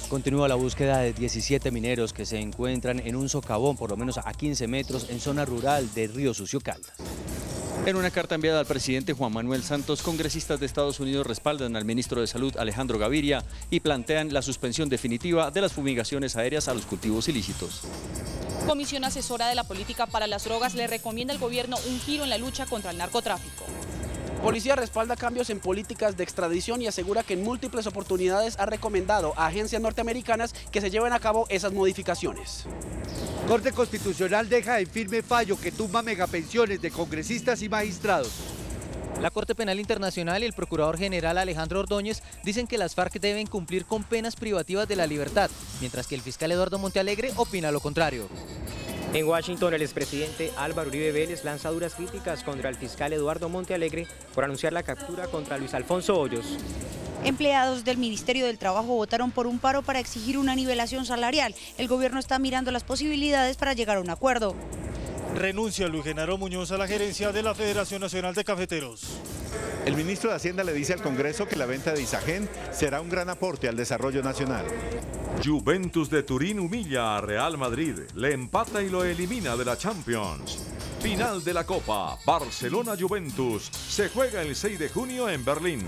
Continúa la búsqueda de 17 mineros que se encuentran en un socavón, por lo menos a 15 metros, en zona rural de Río Sucio, Caldas. En una carta enviada al presidente Juan Manuel Santos, congresistas de Estados Unidos respaldan al ministro de Salud Alejandro Gaviria y plantean la suspensión definitiva de las fumigaciones aéreas a los cultivos ilícitos. Comisión Asesora de la Política para las Drogas le recomienda al gobierno un giro en la lucha contra el narcotráfico. Policía respalda cambios en políticas de extradición y asegura que en múltiples oportunidades ha recomendado a agencias norteamericanas que se lleven a cabo esas modificaciones. Corte Constitucional deja en firme fallo que tumba megapensiones de congresistas y magistrados. La Corte Penal Internacional y el Procurador General Alejandro Ordóñez dicen que las FARC deben cumplir con penas privativas de la libertad, mientras que el fiscal Eduardo Montealegre opina lo contrario. En Washington, el expresidente Álvaro Uribe Vélez lanza duras críticas contra el fiscal Eduardo Montealegre por anunciar la captura contra Luis Alfonso Hoyos. Empleados del Ministerio del Trabajo votaron por un paro para exigir una nivelación salarial. El gobierno está mirando las posibilidades para llegar a un acuerdo. Renuncia Luis Genaro Muñoz a la gerencia de la Federación Nacional de Cafeteros. El ministro de Hacienda le dice al Congreso que la venta de Isagen será un gran aporte al desarrollo nacional. Juventus de Turín humilla a Real Madrid, le empata y lo elimina de la Champions. Final de la Copa, Barcelona-Juventus, se juega el 6 de junio en Berlín.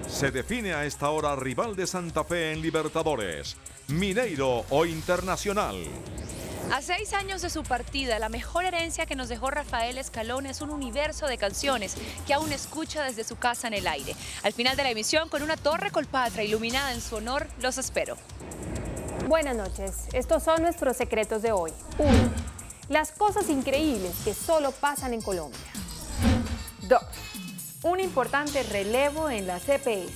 Se define a esta hora rival de Santa Fe en Libertadores, Mineiro o Internacional. A 6 años de su partida, la mejor herencia que nos dejó Rafael Escalón es un universo de canciones que aún escucha desde su casa en el aire. Al final de la emisión, con una torre Colpatria iluminada en su honor, los espero. Buenas noches, estos son nuestros secretos de hoy. 1. Las cosas increíbles que solo pasan en Colombia. 2. Un importante relevo en la CPS.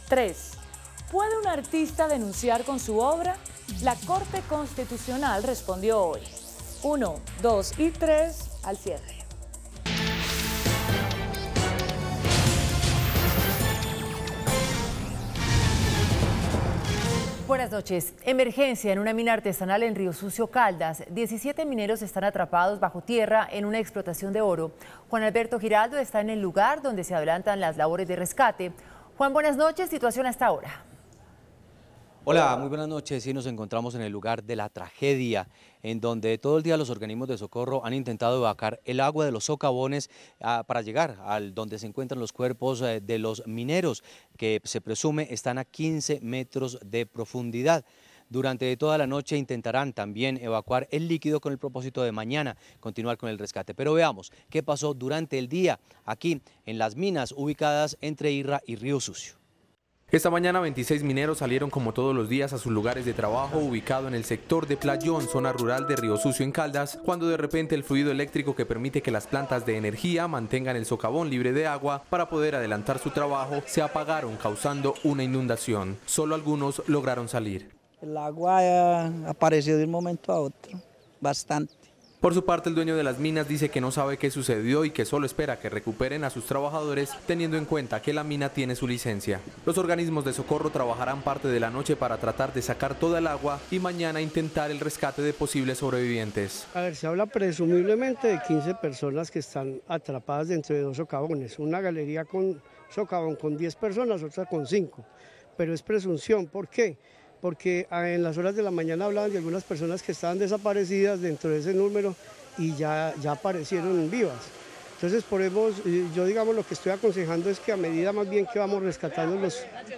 3. ¿Puede un artista denunciar con su obra? La Corte Constitucional respondió hoy. 1, 2 y 3 al cierre. Buenas noches. Emergencia en una mina artesanal en Río Sucio, Caldas. 17 mineros están atrapados bajo tierra en una explotación de oro. Juan Alberto Giraldo está en el lugar donde se adelantan las labores de rescate. Juan, buenas noches. Situación hasta ahora. Hola, muy buenas noches. Sí, nos encontramos en el lugar de la tragedia, en donde todo el día los organismos de socorro han intentado evacuar el agua de los socavones para llegar al donde se encuentran los cuerpos de los mineros, que se presume están a 15 metros de profundidad. Durante toda la noche intentarán también evacuar el líquido con el propósito de mañana continuar con el rescate. Pero veamos qué pasó durante el día aquí en las minas ubicadas entre Irra y Río Sucio. Esta mañana 26 mineros salieron como todos los días a sus lugares de trabajo ubicado en el sector de Playón, zona rural de Río Sucio en Caldas, cuando de repente el fluido eléctrico que permite que las plantas de energía mantengan el socavón libre de agua para poder adelantar su trabajo se apagaron, causando una inundación. Solo algunos lograron salir. El agua apareció de un momento a otro, bastante. Por su parte, el dueño de las minas dice que no sabe qué sucedió y que solo espera que recuperen a sus trabajadores, teniendo en cuenta que la mina tiene su licencia. Los organismos de socorro trabajarán parte de la noche para tratar de sacar toda el agua y mañana intentar el rescate de posibles sobrevivientes. A ver, se habla presumiblemente de 15 personas que están atrapadas dentro de 2 socavones. Una galería con socavón con 10 personas, otra con 5. Pero es presunción, ¿por qué? Porque en las horas de la mañana hablaban de algunas personas que estaban desaparecidas dentro de ese número y ya aparecieron vivas. Entonces, yo digamos lo que estoy aconsejando es que a medida más bien que vamos rescatando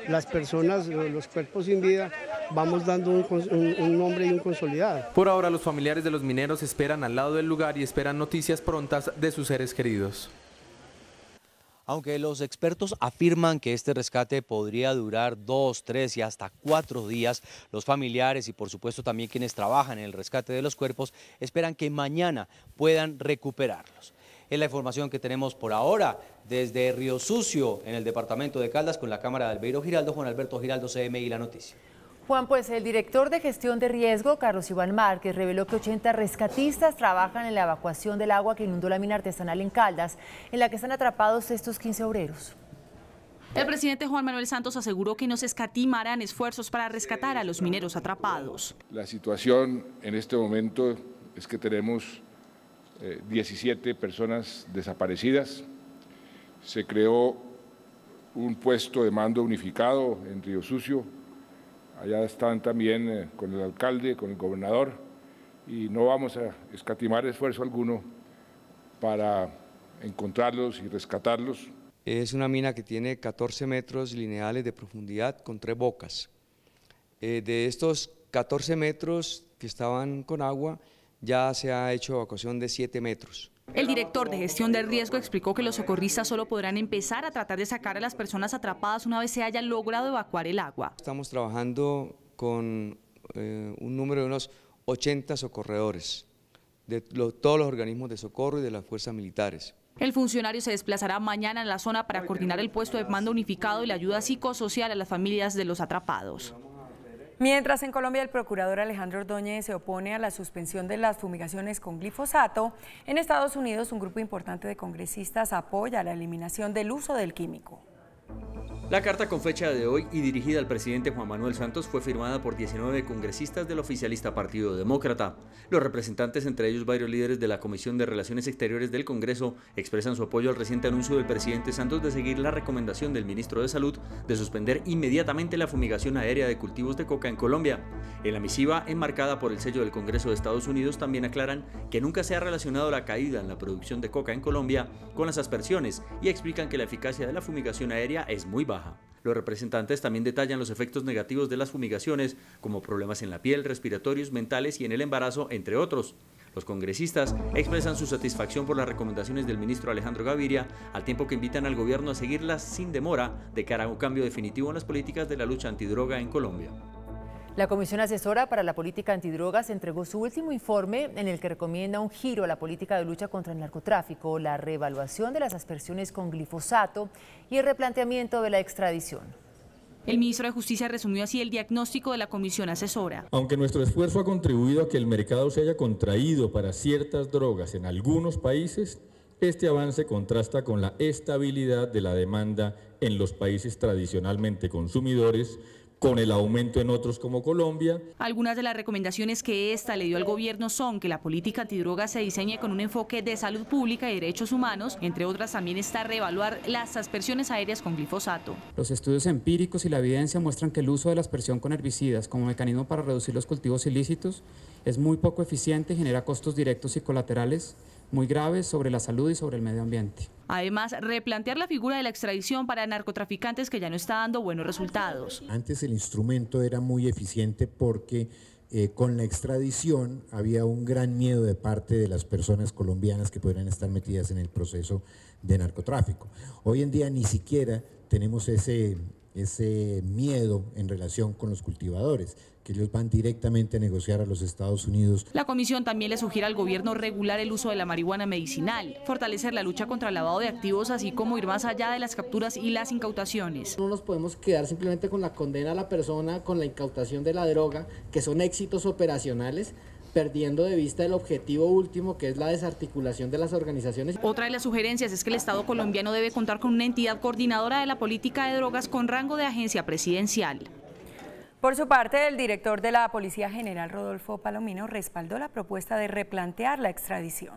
las personas, los cuerpos sin vida, vamos dando un nombre y un consolidado. Por ahora, los familiares de los mineros esperan al lado del lugar y esperan noticias prontas de sus seres queridos. Aunque los expertos afirman que este rescate podría durar 2, 3 y hasta 4 días, los familiares y por supuesto también quienes trabajan en el rescate de los cuerpos esperan que mañana puedan recuperarlos. Es la información que tenemos por ahora desde Río Sucio, en el departamento de Caldas, con la cámara de Albeiro Giraldo, Juan Alberto Giraldo, CMI La Noticia. Juan, pues el director de gestión de riesgo, Carlos Iván Márquez, reveló que 80 rescatistas trabajan en la evacuación del agua que inundó la mina artesanal en Caldas, en la que están atrapados estos 15 obreros. El presidente Juan Manuel Santos aseguró que no se escatimarán esfuerzos para rescatar a los mineros atrapados. La situación en este momento es que tenemos 17 personas desaparecidas. Se creó un puesto de mando unificado en Río Sucio. allá están también con el alcalde, con el gobernador, y no vamos a escatimar esfuerzo alguno para encontrarlos y rescatarlos. Es una mina que tiene 14 metros lineales de profundidad con 3 bocas. De estos 14 metros que estaban con agua, ya se ha hecho evacuación de 7 metros. El director de gestión del riesgo explicó que los socorristas solo podrán empezar a tratar de sacar a las personas atrapadas una vez se haya logrado evacuar el agua. Estamos trabajando con un número de unos 80 socorredores de todos los organismos de socorro y de las fuerzas militares. El funcionario se desplazará mañana en la zona para coordinar el puesto de mando unificado y la ayuda psicosocial a las familias de los atrapados. Mientras en Colombia el procurador Alejandro Ordóñez se opone a la suspensión de las fumigaciones con glifosato, en Estados Unidos un grupo importante de congresistas apoya la eliminación del uso del químico. La carta con fecha de hoy y dirigida al presidente Juan Manuel Santos fue firmada por 19 congresistas del oficialista Partido Demócrata. Los representantes, entre ellos varios líderes de la Comisión de Relaciones Exteriores del Congreso, expresan su apoyo al reciente anuncio del presidente Santos de seguir la recomendación del ministro de Salud de suspender inmediatamente la fumigación aérea de cultivos de coca en Colombia. En la misiva, enmarcada por el sello del Congreso de Estados Unidos, también aclaran que nunca se ha relacionado la caída en la producción de coca en Colombia con las aspersiones y explican que la eficacia de la fumigación aérea es muy baja. Los representantes también detallan los efectos negativos de las fumigaciones, como problemas en la piel, respiratorios, mentales y en el embarazo, entre otros. Los congresistas expresan su satisfacción por las recomendaciones del ministro Alejandro Gaviria, al tiempo que invitan al gobierno a seguirlas sin demora de cara a un cambio definitivo en las políticas de la lucha antidroga en Colombia. La Comisión Asesora para la Política Antidrogas entregó su último informe en el que recomienda un giro a la política de lucha contra el narcotráfico, la reevaluación de las aspersiones con glifosato y el replanteamiento de la extradición. El ministro de Justicia resumió así el diagnóstico de la Comisión Asesora. Aunque nuestro esfuerzo ha contribuido a que el mercado se haya contraído para ciertas drogas en algunos países, este avance contrasta con la estabilidad de la demanda en los países tradicionalmente consumidores, con el aumento en otros como Colombia. Algunas de las recomendaciones que esta le dio al gobierno son que la política antidroga se diseñe con un enfoque de salud pública y derechos humanos. Entre otras, también está reevaluar las aspersiones aéreas con glifosato. Los estudios empíricos y la evidencia muestran que el uso de la aspersión con herbicidas como mecanismo para reducir los cultivos ilícitos es muy poco eficiente y genera costos directos y colaterales muy graves sobre la salud y sobre el medio ambiente. Además, replantear la figura de la extradición para narcotraficantes que ya no está dando buenos resultados. Antes el instrumento era muy eficiente porque con la extradición había un gran miedo de parte de las personas colombianas que podrían estar metidas en el proceso de narcotráfico. Hoy en día ni siquiera tenemos ese miedo en relación con los cultivadores, que ellos van directamente a negociar a los Estados Unidos. La comisión también le sugiere al gobierno regular el uso de la marihuana medicinal, fortalecer la lucha contra el lavado de activos, así como ir más allá de las capturas y las incautaciones. No nos podemos quedar simplemente con la condena a la persona, con la incautación de la droga, que son éxitos operacionales, perdiendo de vista el objetivo último, que es la desarticulación de las organizaciones. Otra de las sugerencias es que el Estado colombiano debe contar con una entidad coordinadora de la política de drogas con rango de agencia presidencial. Por su parte, el director de la Policía General, Rodolfo Palomino, respaldó la propuesta de replantear la extradición.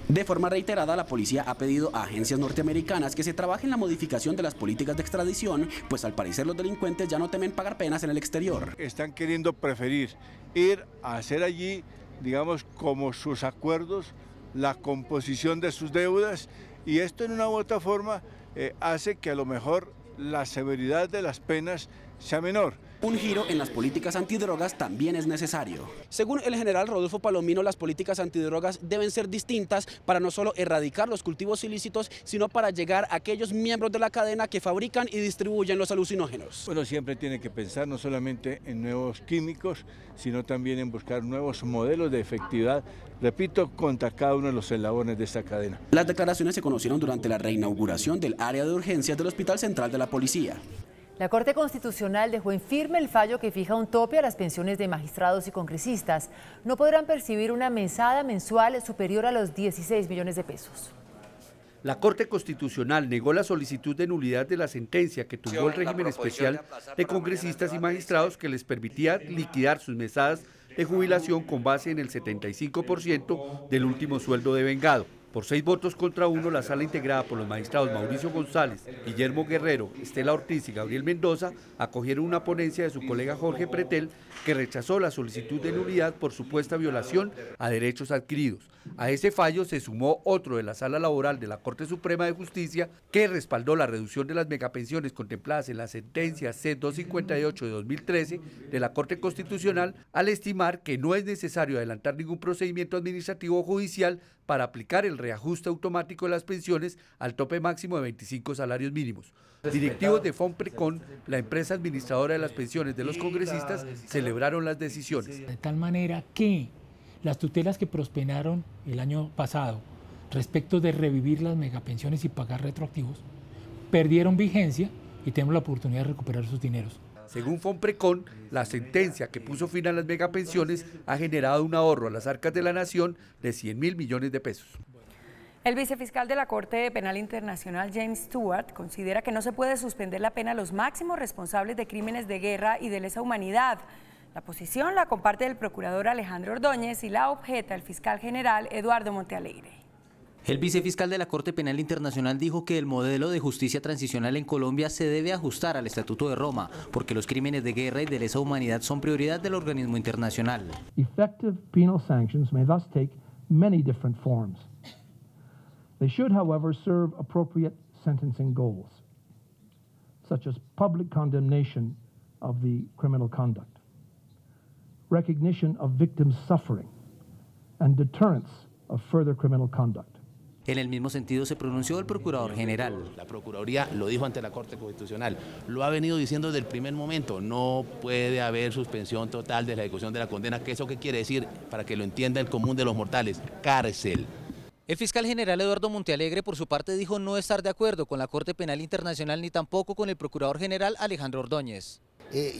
De forma reiterada, la policía ha pedido a agencias norteamericanas que se trabaje en la modificación de las políticas de extradición, pues al parecer los delincuentes ya no temen pagar penas en el exterior. Están queriendo preferir ir a hacer allí, digamos, como sus acuerdos, la composición de sus deudas, y esto en una u otra forma hace que a lo mejor la severidad de las penas sea menor. Un giro en las políticas antidrogas también es necesario. Según el general Rodolfo Palomino, las políticas antidrogas deben ser distintas para no solo erradicar los cultivos ilícitos, sino para llegar a aquellos miembros de la cadena que fabrican y distribuyen los alucinógenos. Uno siempre tiene que pensar no solamente en nuevos químicos, sino también en buscar nuevos modelos de efectividad, repito, contra cada uno de los eslabones de esta cadena. Las declaraciones se conocieron durante la reinauguración del área de urgencias del Hospital Central de la Policía. La Corte Constitucional dejó en firme el fallo que fija un tope a las pensiones de magistrados y congresistas. No podrán percibir una mesada mensual superior a los 16 millones de pesos. La Corte Constitucional negó la solicitud de nulidad de la sentencia que tumbó el régimen especial de congresistas y magistrados que les permitía liquidar sus mesadas de jubilación con base en el 75% del último sueldo devengado. Por 6 votos contra 1, la sala integrada por los magistrados Mauricio González, Guillermo Guerrero, Estela Ortiz y Gabriel Mendoza acogieron una ponencia de su colega Jorge Pretel, que rechazó la solicitud de nulidad por supuesta violación a derechos adquiridos. A ese fallo se sumó otro de la Sala Laboral de la Corte Suprema de Justicia, que respaldó la reducción de las megapensiones contempladas en la sentencia C-258 de 2013 de la Corte Constitucional, al estimar que no es necesario adelantar ningún procedimiento administrativo o judicial para aplicar el reajuste automático de las pensiones al tope máximo de 25 salarios mínimos. Directivos de Fonprecon, la empresa administradora de las pensiones de los congresistas, celebraron las decisiones. De tal manera que las tutelas que prosperaron el año pasado respecto de revivir las megapensiones y pagar retroactivos perdieron vigencia y tenemos la oportunidad de recuperar sus dineros. Según Fonprecon, la sentencia que puso fin a las megapensiones ha generado un ahorro a las arcas de la nación de 100.000 millones de pesos. El vicefiscal de la Corte Penal Internacional, James Stewart, considera que no se puede suspender la pena a los máximos responsables de crímenes de guerra y de lesa humanidad. La posición la comparte el procurador Alejandro Ordóñez y la objeta el fiscal general Eduardo Montealegre. El vicefiscal de la Corte Penal Internacional dijo que el modelo de justicia transicional en Colombia se debe ajustar al Estatuto de Roma, porque los crímenes de guerra y de lesa humanidad son prioridad del organismo internacional. Effective penal sanctions may thus take many different forms. They should, however, serve appropriate sentencing goals, such as public condemnation of the criminal conduct, recognition of victims' suffering, and deterrence of further criminal conduct. En el mismo sentido se pronunció el Procurador General. La Procuraduría lo dijo ante la Corte Constitucional, lo ha venido diciendo desde el primer momento, no puede haber suspensión total de la ejecución de la condena, que eso qué quiere decir, para que lo entienda el común de los mortales, cárcel. El fiscal general Eduardo Montealegre, por su parte, dijo no estar de acuerdo con la Corte Penal Internacional ni tampoco con el Procurador General Alejandro Ordóñez.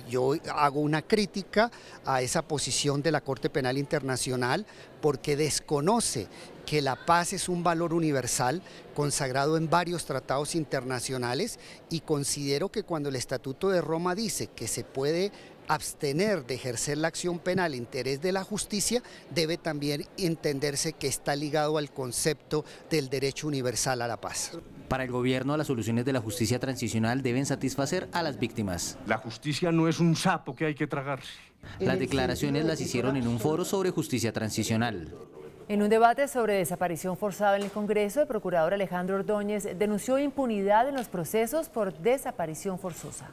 Yo hago una crítica a esa posición de la Corte Penal Internacional porque desconoce que la paz es un valor universal consagrado en varios tratados internacionales, y considero que cuando el Estatuto de Roma dice que se puede abstener de ejercer la acción penal en interés de la justicia, debe también entenderse que está ligado al concepto del derecho universal a la paz. Para el gobierno, las soluciones de la justicia transicional deben satisfacer a las víctimas. La justicia no es un sapo que hay que tragarse. Las declaraciones las hicieron en un foro sobre justicia transicional. En un debate sobre desaparición forzada en el Congreso, el procurador Alejandro Ordóñez denunció impunidad en los procesos por desaparición forzosa.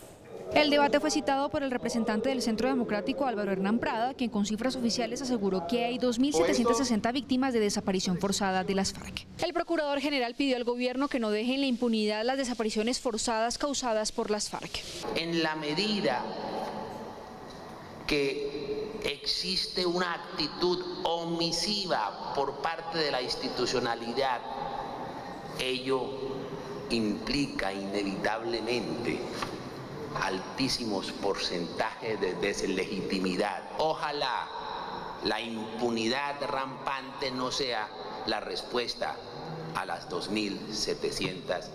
El debate fue citado por el representante del Centro Democrático, Álvaro Hernán Prada, quien con cifras oficiales aseguró que hay 2.760 víctimas de desaparición forzada de las FARC. El procurador general pidió al gobierno que no deje en la impunidad las desapariciones forzadas causadas por las FARC. En la medida que existe una actitud omisiva por parte de la institucionalidad, ello implica inevitablemente altísimos porcentajes de deslegitimidad. Ojalá la impunidad rampante no sea la respuesta a las 2.700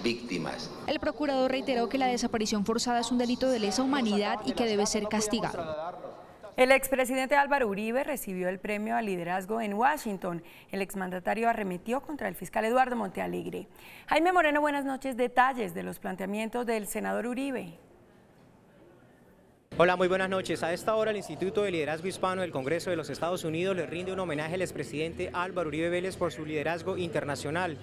víctimas. El procurador reiteró que la desaparición forzada es un delito de lesa humanidad y que debe ser castigado. El expresidente Álvaro Uribe recibió el premio al liderazgo en Washington. El exmandatario arremetió contra el fiscal Eduardo Montealegre. Jaime Moreno, buenas noches. Detalles de los planteamientos del senador Uribe. Hola, muy buenas noches. A esta hora el Instituto de Liderazgo Hispano del Congreso de los Estados Unidos le rinde un homenaje al expresidente Álvaro Uribe Vélez por su liderazgo internacional.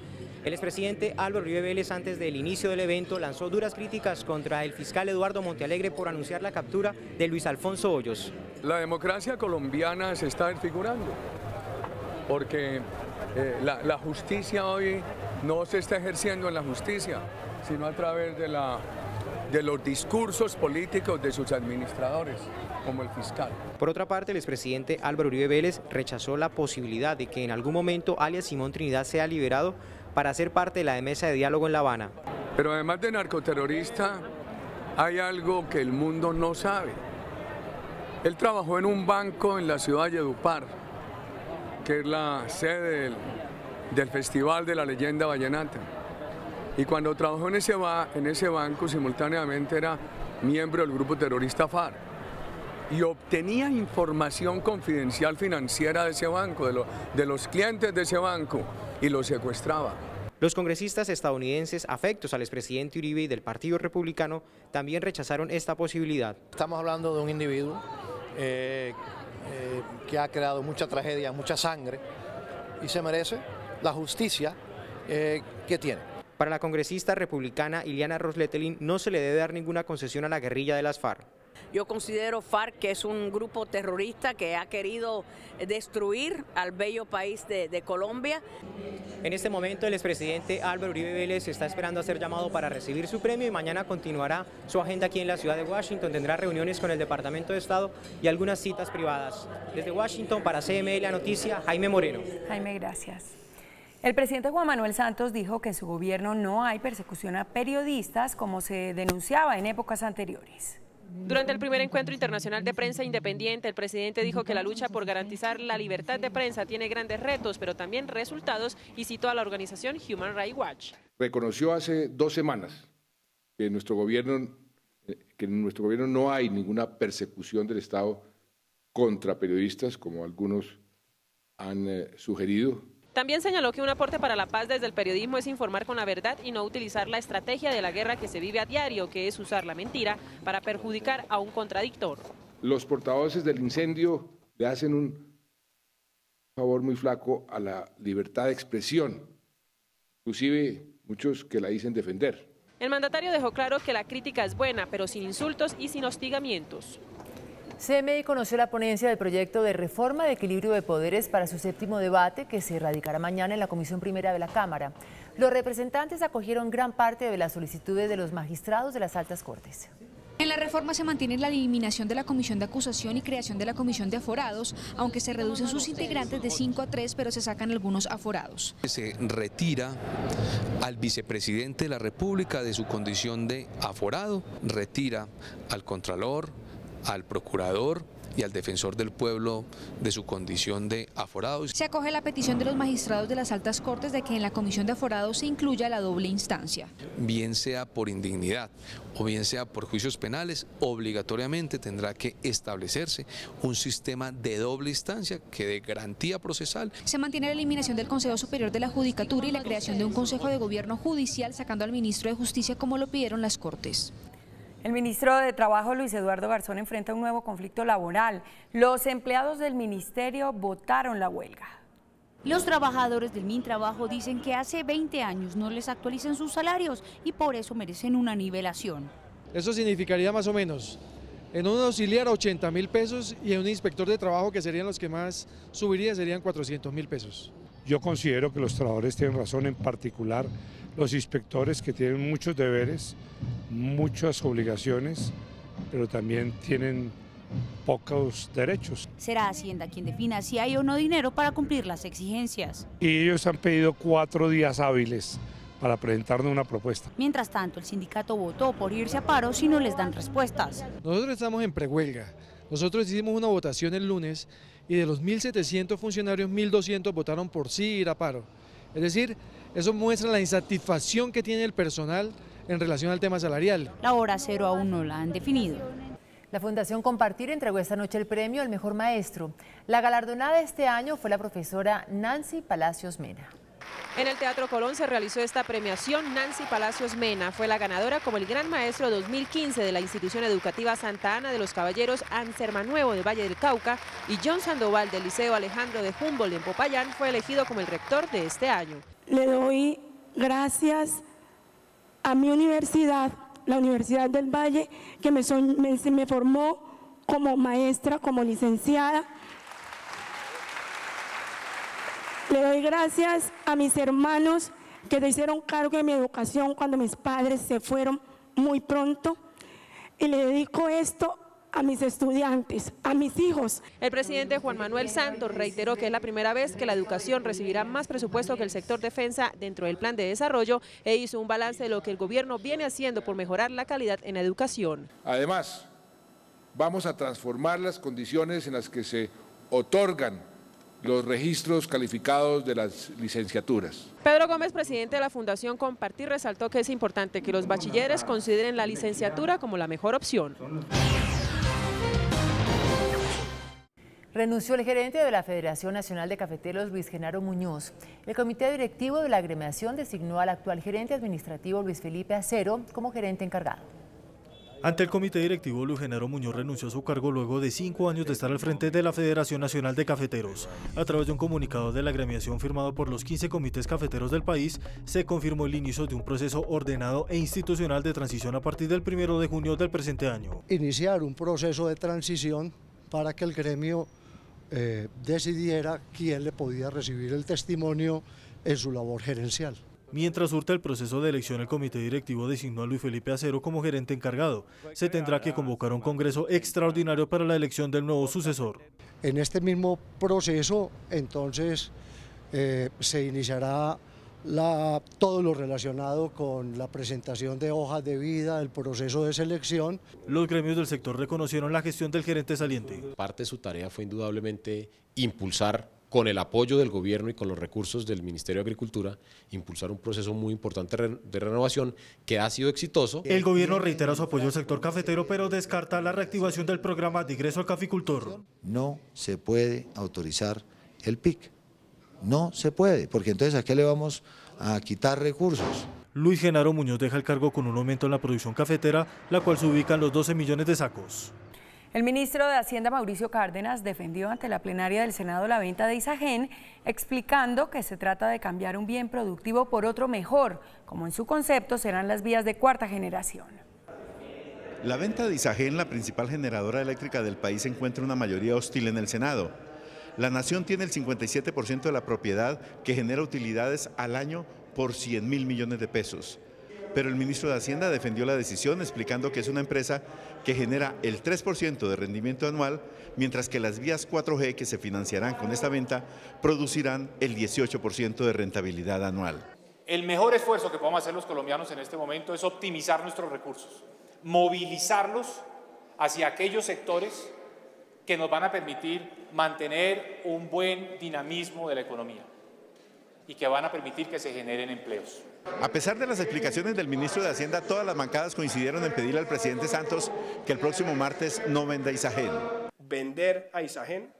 El expresidente Álvaro Uribe Vélez, antes del inicio del evento, lanzó duras críticas contra el fiscal Eduardo Montealegre por anunciar la captura de Luis Alfonso Hoyos. La democracia colombiana se está desfigurando porque la justicia hoy no se está ejerciendo en la justicia, sino a través de los discursos políticos de sus administradores, como el fiscal. Por otra parte, el expresidente Álvaro Uribe Vélez rechazó la posibilidad de que en algún momento alias Simón Trinidad sea liberado para ser parte de la mesa de diálogo en La Habana. Pero además de narcoterrorista, hay algo que el mundo no sabe. Él trabajó en un banco en la ciudad de Valledupar, que es la sede del Festival de la Leyenda Vallenata. Y cuando trabajó en ese banco, simultáneamente era miembro del grupo terrorista FARC. Y obtenía información confidencial financiera de ese banco, de los clientes de ese banco. y lo secuestraba. Los congresistas estadounidenses afectos al expresidente Uribe y del Partido Republicano también rechazaron esta posibilidad. Estamos hablando de un individuo que ha creado mucha tragedia, mucha sangre y se merece la justicia que tiene. Para la congresista republicana Ileana Ros-Lehtinen no se le debe dar ninguna concesión a la guerrilla de las FARC. Yo considero FARC que es un grupo terrorista que ha querido destruir al bello país de Colombia. En este momento el expresidente Álvaro Uribe Vélez está esperando a ser llamado para recibir su premio y mañana continuará su agenda aquí en la ciudad de Washington. Tendrá reuniones con el Departamento de Estado y algunas citas privadas. Desde Washington para CME La Noticia, Jaime Moreno. Jaime, gracias. El presidente Juan Manuel Santos dijo que en su gobierno no hay persecución a periodistas como se denunciaba en épocas anteriores. Durante el primer encuentro internacional de prensa independiente, el presidente dijo que la lucha por garantizar la libertad de prensa tiene grandes retos, pero también resultados, y citó a la organización Human Rights Watch. Reconoció hace 2 semanas que en nuestro gobierno no hay ninguna persecución del Estado contra periodistas, como algunos han sugerido. También señaló que un aporte para la paz desde el periodismo es informar con la verdad y no utilizar la estrategia de la guerra que se vive a diario, que es usar la mentira para perjudicar a un contradictor. Los portavoces del incendio le hacen un favor muy flaco a la libertad de expresión, inclusive muchos que la dicen defender. El mandatario dejó claro que la crítica es buena, pero sin insultos y sin hostigamientos. CMI conoció la ponencia del proyecto de reforma de equilibrio de poderes para su 7º debate que se radicará mañana en la Comisión Primera de la Cámara. Los representantes acogieron gran parte de las solicitudes de los magistrados de las altas cortes. En la reforma se mantiene la eliminación de la comisión de acusación y creación de la comisión de aforados, aunque se reducen sus integrantes de 5 a 3, pero se sacan algunos aforados. Se retira al vicepresidente de la República de su condición de aforado, retira al contralor, al procurador y al defensor del pueblo de su condición de aforados. Se acoge la petición de los magistrados de las altas cortes de que en la comisión de aforados se incluya la doble instancia. Bien sea por indignidad o bien sea por juicios penales, obligatoriamente tendrá que establecerse un sistema de doble instancia que dé garantía procesal. Se mantiene la eliminación del Consejo Superior de la Judicatura y la creación de un Consejo de Gobierno Judicial, sacando al ministro de Justicia como lo pidieron las Cortes. El ministro de Trabajo, Luis Eduardo Garzón, enfrenta un nuevo conflicto laboral. Los empleados del ministerio votaron la huelga. Los trabajadores del Mintrabajo dicen que hace 20 años no les actualizan sus salarios y por eso merecen una nivelación. Eso significaría más o menos en un auxiliar 80.000 pesos y en un inspector de trabajo, que serían los que más subiría, serían 400.000 pesos. Yo considero que los trabajadores tienen razón, en particular los inspectores, que tienen muchos deberes, muchas obligaciones, pero también tienen pocos derechos. Será Hacienda quien defina si hay o no dinero para cumplir las exigencias. Y ellos han pedido 4 días hábiles para presentarnos una propuesta. Mientras tanto, el sindicato votó por irse a paro si no les dan respuestas. Nosotros estamos en prehuelga. Nosotros hicimos una votación el lunes y de los 1.700 funcionarios, 1.200 votaron por sí ir a paro. Es decir, eso muestra la insatisfacción que tiene el personal en relación al tema salarial. La hora cero aún no la han definido. La Fundación Compartir entregó esta noche el premio al mejor maestro. La galardonada este año fue la profesora Nancy Palacios Mena. En el Teatro Colón se realizó esta premiación. Nancy Palacios Mena fue la ganadora como el Gran Maestro 2015 de la Institución Educativa Santa Ana de los Caballeros Anserma Nuevo del Valle del Cauca, y John Sandoval del Liceo Alejandro de Humboldt en Popayán fue elegido como el rector de este año. Le doy gracias a mi universidad, la Universidad del Valle, que me formó como maestra, como licenciada. Le doy gracias a mis hermanos que se hicieron cargo de mi educación cuando mis padres se fueron muy pronto. Y le dedico esto a mis estudiantes, a mis hijos. El presidente Juan Manuel Santos reiteró que es la primera vez que la educación recibirá más presupuesto que el sector defensa dentro del plan de desarrollo, e hizo un balance de lo que el gobierno viene haciendo por mejorar la calidad en la educación. Además, vamos a transformar las condiciones en las que se otorgan los registros calificados de las licenciaturas. Pedro Gómez, presidente de la Fundación Compartir, resaltó que es importante que los bachilleres consideren la licenciatura como la mejor opción. Renunció el gerente de la Federación Nacional de Cafeteros, Luis Genaro Muñoz. El comité directivo de la agremiación designó al actual gerente administrativo, Luis Felipe Acero, como gerente encargado. Ante el comité directivo, Luis Genaro Muñoz renunció a su cargo luego de 5 años de estar al frente de la Federación Nacional de Cafeteros. A través de un comunicado de la agremiación firmado por los 15 comités cafeteros del país, se confirmó el inicio de un proceso ordenado e institucional de transición a partir del 1 de junio del presente año. Iniciar un proceso de transición para que el gremio decidiera quién le podía recibir el testimonio en su labor gerencial. Mientras surte el proceso de elección, el comité directivo designó a Luis Felipe Acero como gerente encargado. Se tendrá que convocar un congreso extraordinario para la elección del nuevo sucesor. En este mismo proceso, entonces, se iniciará todo lo relacionado con la presentación de hojas de vida, el proceso de selección. Los gremios del sector reconocieron la gestión del gerente saliente. Parte de su tarea fue indudablemente impulsar, con el apoyo del gobierno y con los recursos del Ministerio de Agricultura, impulsar un proceso muy importante de renovación que ha sido exitoso. El gobierno reitera su apoyo al sector cafetero, pero descarta la reactivación del programa de ingreso al caficultor. No se puede autorizar el PIC. No se puede, porque entonces ¿a qué le vamos a quitar recursos? Luis Genaro Muñoz deja el cargo con un aumento en la producción cafetera, la cual se ubica en los 12 millones de sacos. El ministro de Hacienda, Mauricio Cárdenas, defendió ante la plenaria del Senado la venta de Isagen, explicando que se trata de cambiar un bien productivo por otro mejor, como en su concepto serán las vías de cuarta generación. La venta de Isagen, la principal generadora eléctrica del país, encuentra una mayoría hostil en el Senado. La Nación tiene el 57% de la propiedad que genera utilidades al año por 100.000 millones de pesos. Pero el ministro de Hacienda defendió la decisión explicando que es una empresa que genera el 3% de rendimiento anual, mientras que las vías 4G que se financiarán con esta venta producirán el 18% de rentabilidad anual. El mejor esfuerzo que podemos hacer los colombianos en este momento es optimizar nuestros recursos, movilizarlos hacia aquellos sectores que nos van a permitir mantener un buen dinamismo de la economía y que van a permitir que se generen empleos. A pesar de las explicaciones del ministro de Hacienda, todas las bancadas coincidieron en pedirle al presidente Santos que el próximo martes no venda Isagen. Vender a Isagen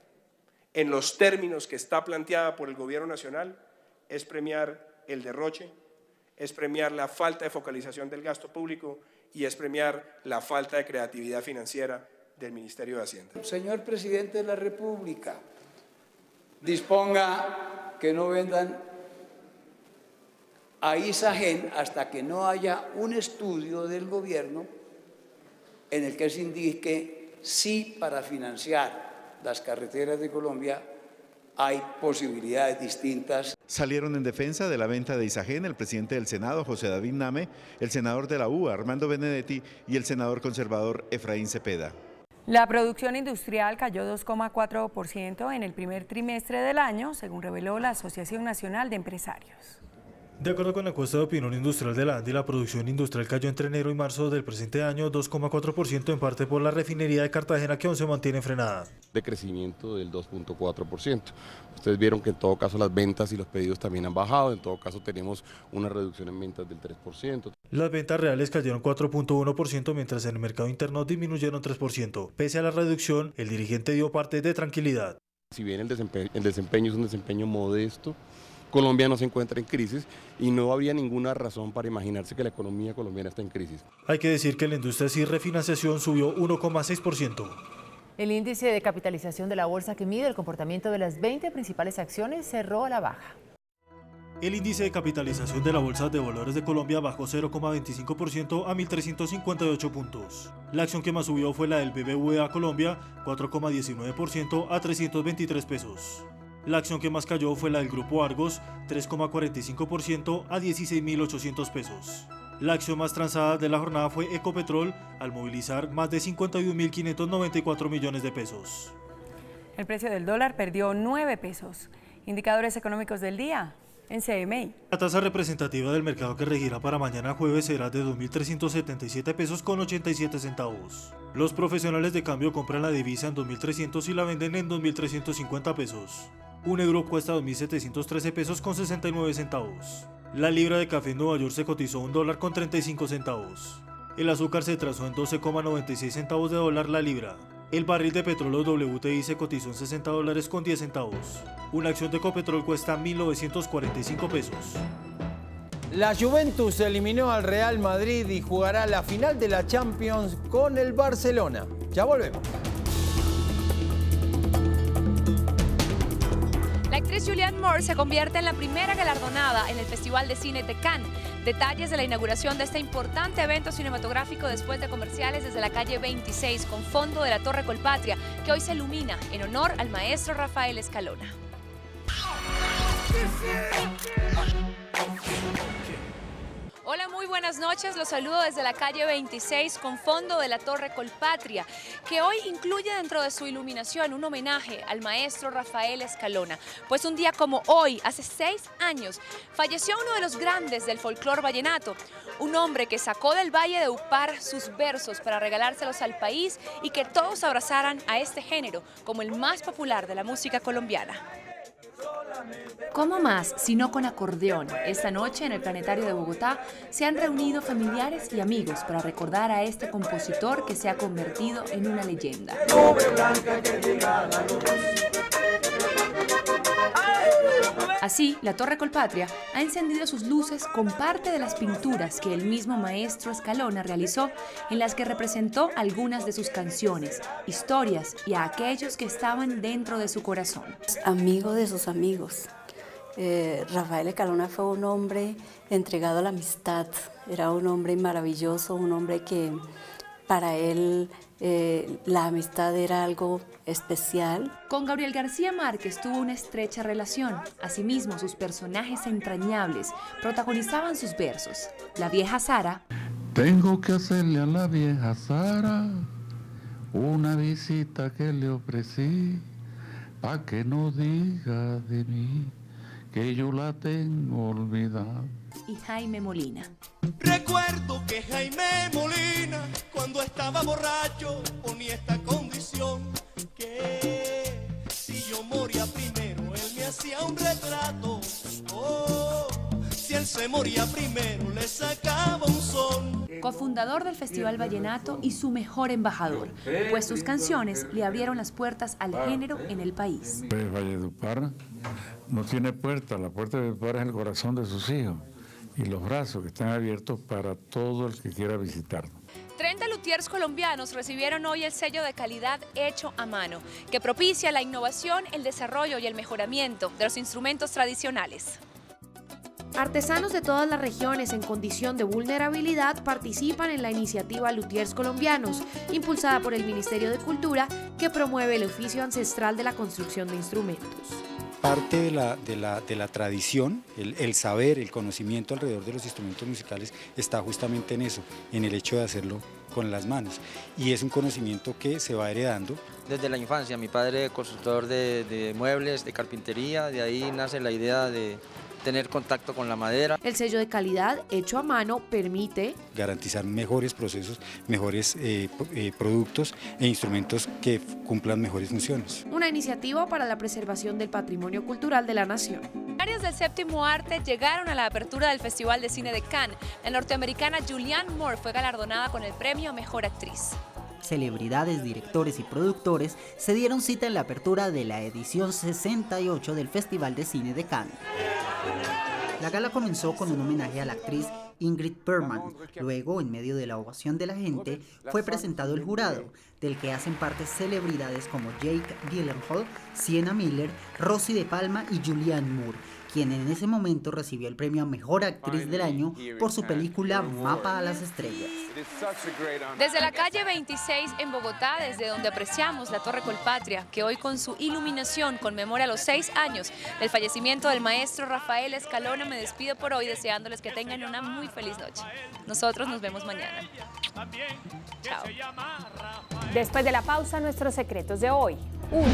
en los términos que está planteada por el gobierno nacional es premiar el derroche, es premiar la falta de focalización del gasto público y es premiar la falta de creatividad financiera del Ministerio de Hacienda. Señor presidente de la República, disponga que no vendan a Isagen hasta que no haya un estudio del gobierno en el que se indique si para financiar las carreteras de Colombia hay posibilidades distintas. Salieron en defensa de la venta de Isagen el presidente del Senado, José David Name, el senador de la UA, Armando Benedetti, y el senador conservador Efraín Cepeda. La producción industrial cayó 2,4% en el primer trimestre del año, según reveló la Asociación Nacional de Empresarios. De acuerdo con la encuesta de opinión industrial de la ANDI, la producción industrial cayó entre enero y marzo del presente año 2,4%, en parte por la refinería de Cartagena, que aún se mantiene frenada. De crecimiento del 2,4%. Ustedes vieron que en todo caso las ventas y los pedidos también han bajado, en todo caso tenemos una reducción en ventas del 3%. Las ventas reales cayeron 4,1%, mientras en el mercado interno disminuyeron 3%. Pese a la reducción, el dirigente dio parte de tranquilidad. Si bien el desempeño es un desempeño modesto, Colombia no se encuentra en crisis y no había ninguna razón para imaginarse que la economía colombiana está en crisis. Hay que decir que la industria sin refinanciación subió 1,6%. El índice de capitalización de la bolsa, que mide el comportamiento de las 20 principales acciones, cerró a la baja. El índice de capitalización de la Bolsa de Valores de Colombia bajó 0,25% a 1.358 puntos. La acción que más subió fue la del BBVA Colombia, 4,19% a 323 pesos. La acción que más cayó fue la del Grupo Argos, 3,45% a 16.800 pesos. La acción más transada de la jornada fue Ecopetrol, al movilizar más de 51.594 millones de pesos. El precio del dólar perdió 9 pesos. Indicadores económicos del día en CMI. La tasa representativa del mercado que regirá para mañana jueves será de 2.377 pesos con 87 centavos. Los profesionales de cambio compran la divisa en 2.300 y la venden en 2.350 pesos. Un euro cuesta 2.713 pesos con 69 centavos. La libra de café en Nueva York se cotizó $1 con 35 centavos. El azúcar se trazó en 12,96 centavos de dólar la libra. El barril de petróleo WTI se cotizó en $60.10. Una acción de Ecopetrol cuesta 1.945 pesos. La Juventus eliminó al Real Madrid y jugará la final de la Champions con el Barcelona. Ya volvemos. La actriz Julianne Moore se convierte en la primera galardonada en el Festival de Cine de Cannes. Detalles de la inauguración de este importante evento cinematográfico después de comerciales desde la calle 26 con fondo de la Torre Colpatria, que hoy se ilumina en honor al maestro Rafael Escalona. Hola, muy buenas noches. Los saludo desde la calle 26 con fondo de la Torre Colpatria, que hoy incluye dentro de su iluminación un homenaje al maestro Rafael Escalona. Pues un día como hoy, hace 6 años, falleció uno de los grandes del folclore vallenato, un hombre que sacó del Valle de Upar sus versos para regalárselos al país y que todos abrazaran a este género como el más popular de la música colombiana. ¿Cómo más si no con acordeón? Esta noche en el Planetario de Bogotá se han reunido familiares y amigos para recordar a este compositor que se ha convertido en una leyenda. Así, la Torre Colpatria ha encendido sus luces con parte de las pinturas que el mismo maestro Escalona realizó, en las que representó algunas de sus canciones, historias y a aquellos que estaban dentro de su corazón. Amigo de sus amigos. Rafael Escalona fue un hombre entregado a la amistad, era un hombre maravilloso, un hombre que para él la amistad era algo especial. Con Gabriel García Márquez tuvo una estrecha relación. Asimismo, sus personajes entrañables protagonizaban sus versos. La vieja Sara. Tengo que hacerle a la vieja Sara una visita que le ofrecí, pa' que no diga de mí que yo la tengo olvidada. Y Jaime Molina. Recuerdo que Jaime Molina, cuando estaba borracho, ponía esta condición, que si yo moría primero, él me hacía un retrato, oh, si él se moría primero, le sacaba un son. Cofundador del Festival Vallenato y su mejor embajador, pues sus canciones le abrieron las puertas al género en el país. El Valledupar no tiene puerta, la puerta de Valledupar es el corazón de sus hijos y los brazos que están abiertos para todo el que quiera visitarnos. 30 luthiers colombianos recibieron hoy el sello de calidad hecho a mano, que propicia la innovación, el desarrollo y el mejoramiento de los instrumentos tradicionales. Artesanos de todas las regiones en condición de vulnerabilidad participan en la iniciativa Luthiers Colombianos, impulsada por el Ministerio de Cultura, que promueve el oficio ancestral de la construcción de instrumentos. Parte de la tradición, el saber, el conocimiento alrededor de los instrumentos musicales está justamente en eso, en el hecho de hacerlo con las manos. Y es un conocimiento que se va heredando. Desde la infancia, mi padre constructor de muebles, de carpintería, de ahí nace la idea de tener contacto con la madera. El sello de calidad hecho a mano permite garantizar mejores procesos, mejores productos e instrumentos que cumplan mejores funciones. Una iniciativa para la preservación del patrimonio cultural de la nación. Áreas del séptimo arte llegaron a la apertura del Festival de Cine de Cannes. La norteamericana Julianne Moore fue galardonada con el premio a Mejor Actriz. Celebridades, directores y productores se dieron cita en la apertura de la edición 68 del Festival de Cine de Cannes. La gala comenzó con un homenaje a la actriz Ingrid Bergman. Luego, en medio de la ovación de la gente, fue presentado el jurado, del que hacen parte celebridades como Jake Gyllenhaal, Sienna Miller, Rosy de Palma y Julianne Moore, quien en ese momento recibió el premio a Mejor Actriz del Año por su película Mapa a las Estrellas. Desde la calle 26 en Bogotá, desde donde apreciamos la Torre Colpatria, que hoy con su iluminación conmemora los 6 años del fallecimiento del maestro Rafael Escalona, me despido por hoy deseándoles que tengan una muy feliz noche. Nosotros nos vemos mañana. Chao. Después de la pausa, nuestros secretos de hoy. 1.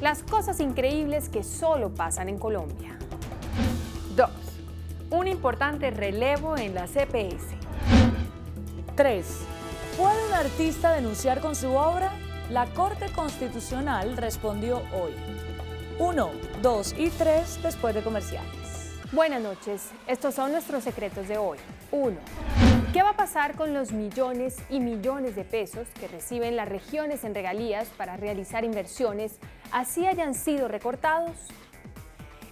Las cosas increíbles que solo pasan en Colombia. 2. Un importante relevo en la CPS. 3. ¿Puede un artista denunciar con su obra? La Corte Constitucional respondió hoy. 1, 2 y 3 después de comerciales. Buenas noches, estos son nuestros secretos de hoy. 1. ¿Qué va a pasar con los millones y millones de pesos que reciben las regiones en regalías para realizar inversiones, así hayan sido recortados?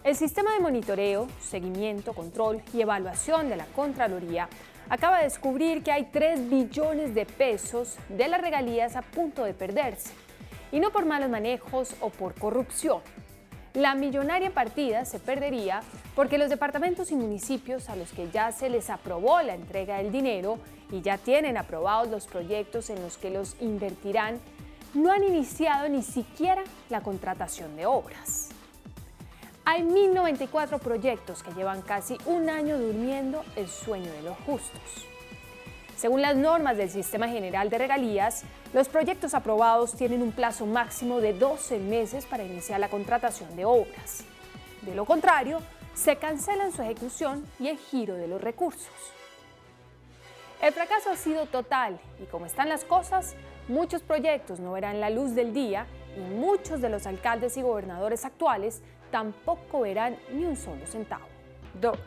El sistema de monitoreo, seguimiento, control y evaluación de la Contraloría acaba de descubrir que hay 3 billones de pesos de las regalías a punto de perderse, y no por malos manejos o por corrupción. La millonaria partida se perdería porque los departamentos y municipios a los que ya se les aprobó la entrega del dinero y ya tienen aprobados los proyectos en los que los invertirán, no han iniciado ni siquiera la contratación de obras. Hay 1.094 proyectos que llevan casi un año durmiendo el sueño de los justos. Según las normas del Sistema General de Regalías, los proyectos aprobados tienen un plazo máximo de 12 meses para iniciar la contratación de obras. De lo contrario, se cancelan su ejecución y el giro de los recursos. El fracaso ha sido total y como están las cosas, muchos proyectos no verán la luz del día y muchos de los alcaldes y gobernadores actuales tampoco verán ni un solo centavo. 2.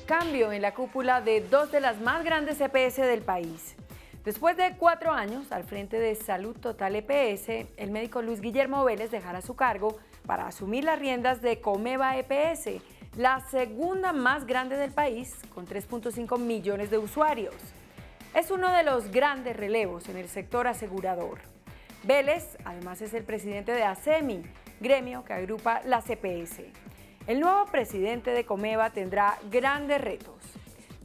Cambio en la cúpula de 2 de las más grandes EPS del país. Después de 4 años al frente de Salud Total EPS, el médico Luis Guillermo Vélez dejará su cargo para asumir las riendas de Comeva EPS, la segunda más grande del país, con 3.5 millones de usuarios. Es uno de los grandes relevos en el sector asegurador. Vélez, además, es el presidente de ASEMI, gremio que agrupa las EPS. El nuevo presidente de Comeva tendrá grandes retos.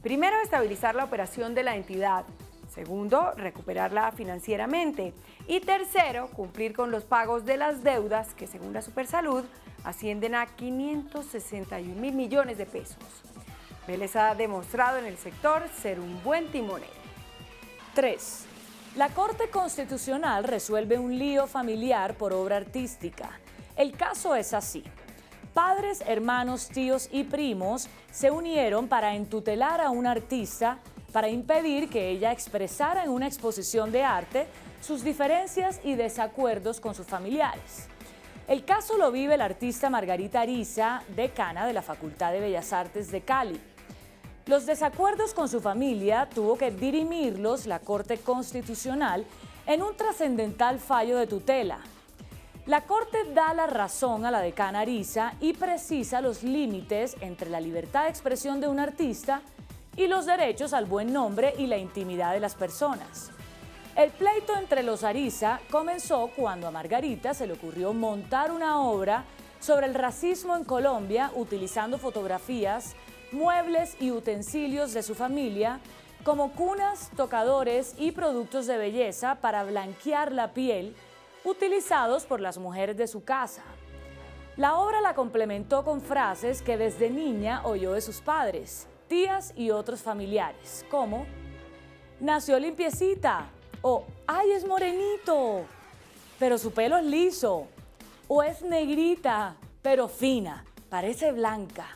Primero, estabilizar la operación de la entidad. Segundo, recuperarla financieramente. Y tercero, cumplir con los pagos de las deudas que, según la Supersalud, ascienden a 561.000 millones de pesos. Vélez ha demostrado en el sector ser un buen timonel. 3. La Corte Constitucional resuelve un lío familiar por obra artística. El caso es así. Padres, hermanos, tíos y primos se unieron para entutelar a una artista para impedir que ella expresara en una exposición de arte sus diferencias y desacuerdos con sus familiares. El caso lo vive la artista Margarita Ariza, decana de la Facultad de Bellas Artes de Cali. Los desacuerdos con su familia tuvo que dirimirlos la Corte Constitucional en un trascendental fallo de tutela. La Corte da la razón a la decana Ariza y precisa los límites entre la libertad de expresión de un artista y los derechos al buen nombre y la intimidad de las personas. El pleito entre los Ariza comenzó cuando a Margarita se le ocurrió montar una obra sobre el racismo en Colombia utilizando fotografías, muebles y utensilios de su familia como cunas, tocadores y productos de belleza para blanquear la piel utilizados por las mujeres de su casa. La obra la complementó con frases que desde niña oyó de sus padres, tías y otros familiares, como «nació limpiecita» o «ay, es morenito, pero su pelo es liso» o «es negrita, pero fina, parece blanca».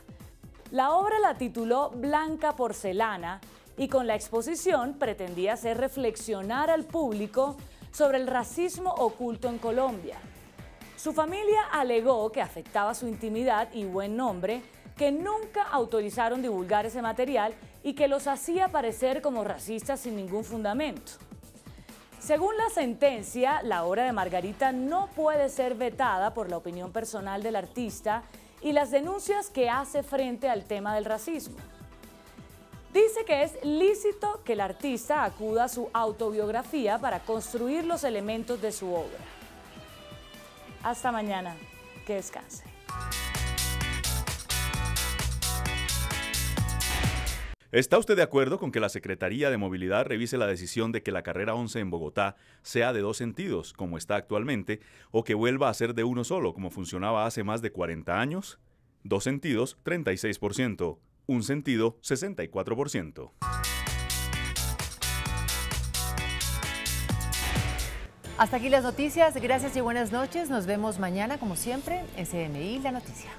La obra la tituló Blanca Porcelana y con la exposición pretendía hacer reflexionar al público sobre el racismo oculto en Colombia. Su familia alegó que afectaba su intimidad y buen nombre, que nunca autorizaron divulgar ese material y que los hacía parecer como racistas sin ningún fundamento. Según la sentencia, la obra de Margarita no puede ser vetada por la opinión personal del artista y las denuncias que hace frente al tema del racismo. Dice que es lícito que el artista acuda a su autobiografía para construir los elementos de su obra. Hasta mañana. Que descanse. ¿Está usted de acuerdo con que la Secretaría de Movilidad revise la decisión de que la carrera 11 en Bogotá sea de 2 sentidos, como está actualmente, o que vuelva a ser de uno solo, como funcionaba hace más de 40 años? 2 sentidos, 36%. Un sentido, 64%. Hasta aquí las noticias. Gracias y buenas noches. Nos vemos mañana, como siempre, en CNI La Noticia.